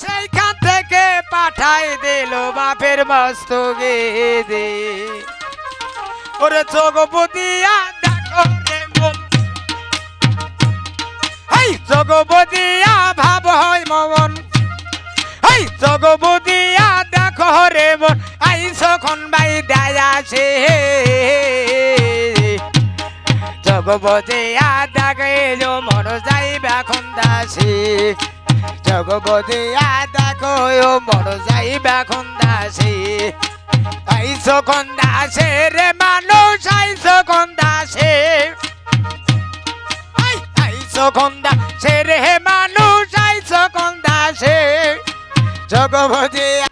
সেইখান থেকে পাঠাই দিল বাপের মস্তকে দে ওরে চোখ বুদিয়া দেখো রে মন এই চোখ বুদিয়া ভাব হয় মন এই চোখ বুদিয়া দেখো রে মন আইসো খন বাই দায়াছে চোখ বুদিয়া দেখে মন যাইবা খন দাসী জগবদিয়া দেখো মন যাইবা খন দাসী আইসো খন দাসে রে মানুষ আইসো খন দাসে আইসো খন দাসে রে মানুষ আইসো খন দাসে জগবদিয়া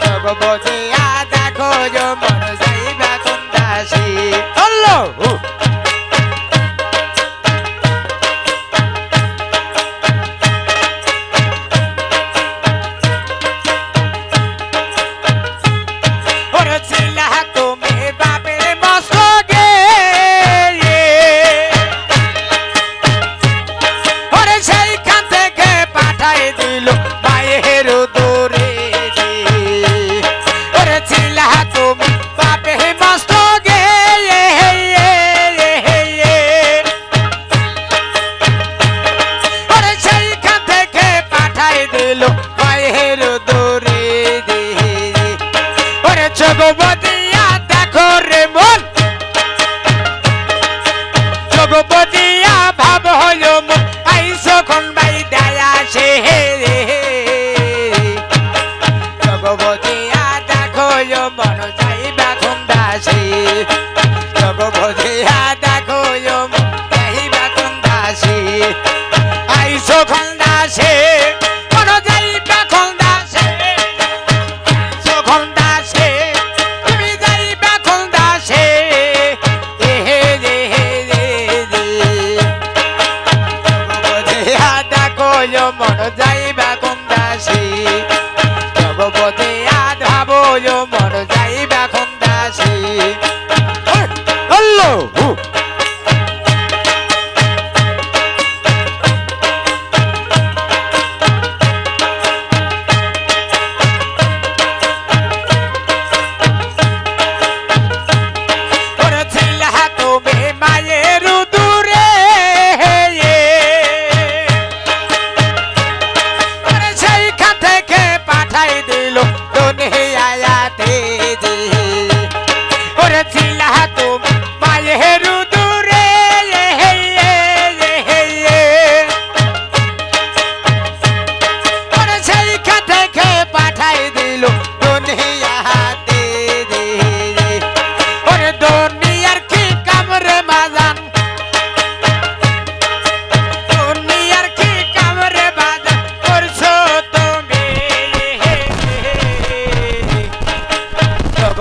জগবদিয়া দেখো মন যাইবা খন দাসী আল্লাহ জগবদিয়া দেখো রে মন জগবদিয়া ভাব হলো মন আইসো খন বাই দায়াছে জগবদিয়া দেখো মন যাইবা খন দাসী জগবদিয়া দেখো মন যাইবা খন দাসী আইসো খন দাসী মন যাইবা খন দাসী আইসো খন দাসী মন যাইবা খন দাসী জগবদিয়া ধাবো মন যাইবা খন দাসী আল্লাহ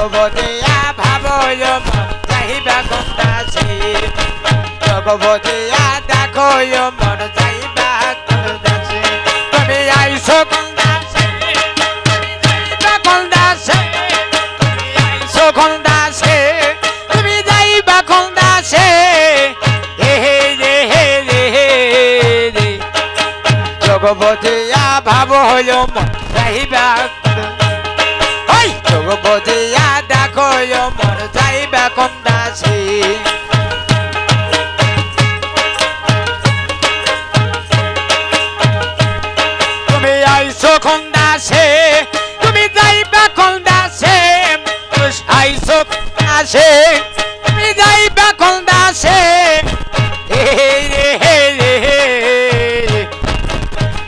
জগবদিয়া ভাবো মন যাইবা খন দাসী জগবদিয়া দেখো মন যাইবা খন দাসী তুমি আইসো খন দাসী যাইবা খন দাসী আইসো খন দাসী তুমি যাইবা খন দাসী জগবদিয়া ভাবো মন যাইবা জগবদিয়া দেখো মন যাইবা খন দাসী তুমি আইসো খন দাসী তুমি যাইবা খন দাসী আইসো খন দাসী তুমি যাইবা খন দাসী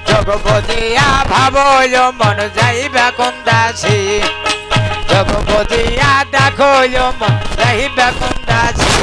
জগবদিয়া ভাবো মন যাইবা খন দাসী জগবদিয়া দেখো মন যাইবা খন দাসী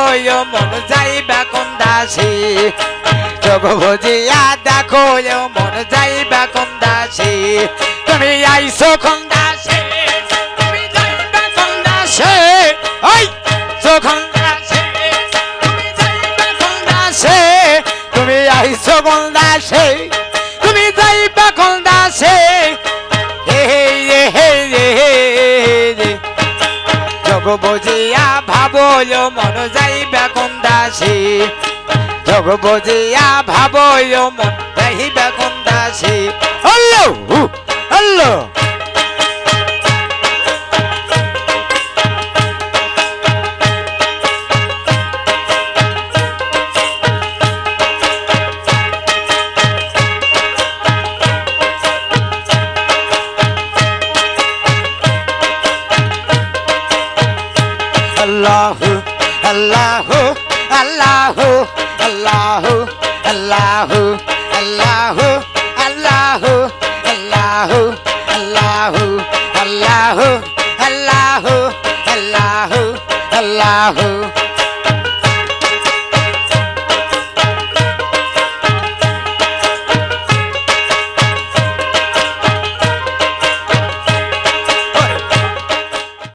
মন যাইবা কোন দাসে চোখ বুঝিয়া দেখো মন যাইবা কোন দাসে তুমি আইছো কোন দাসে তুমি যাইবা কোন দাসে ওই কোন দাসে তুমি যাইবা কোন দাসে তুমি আইছো কোন দাসে তুমি যাইবা কোন দাসে যোগ বুঝিয়া ভাবল মন যাইবা কোন দাসে যোগ বুঝিয়া ভাবল মন যাইবা কোন দাসে আল্লাহ আল্লাহ Allahu, Allahu, Allahu, Allahu, Allahu, Allahu, Allahu, Allahu, Allahu, Allahu, Allahu, Allahu, Allahu.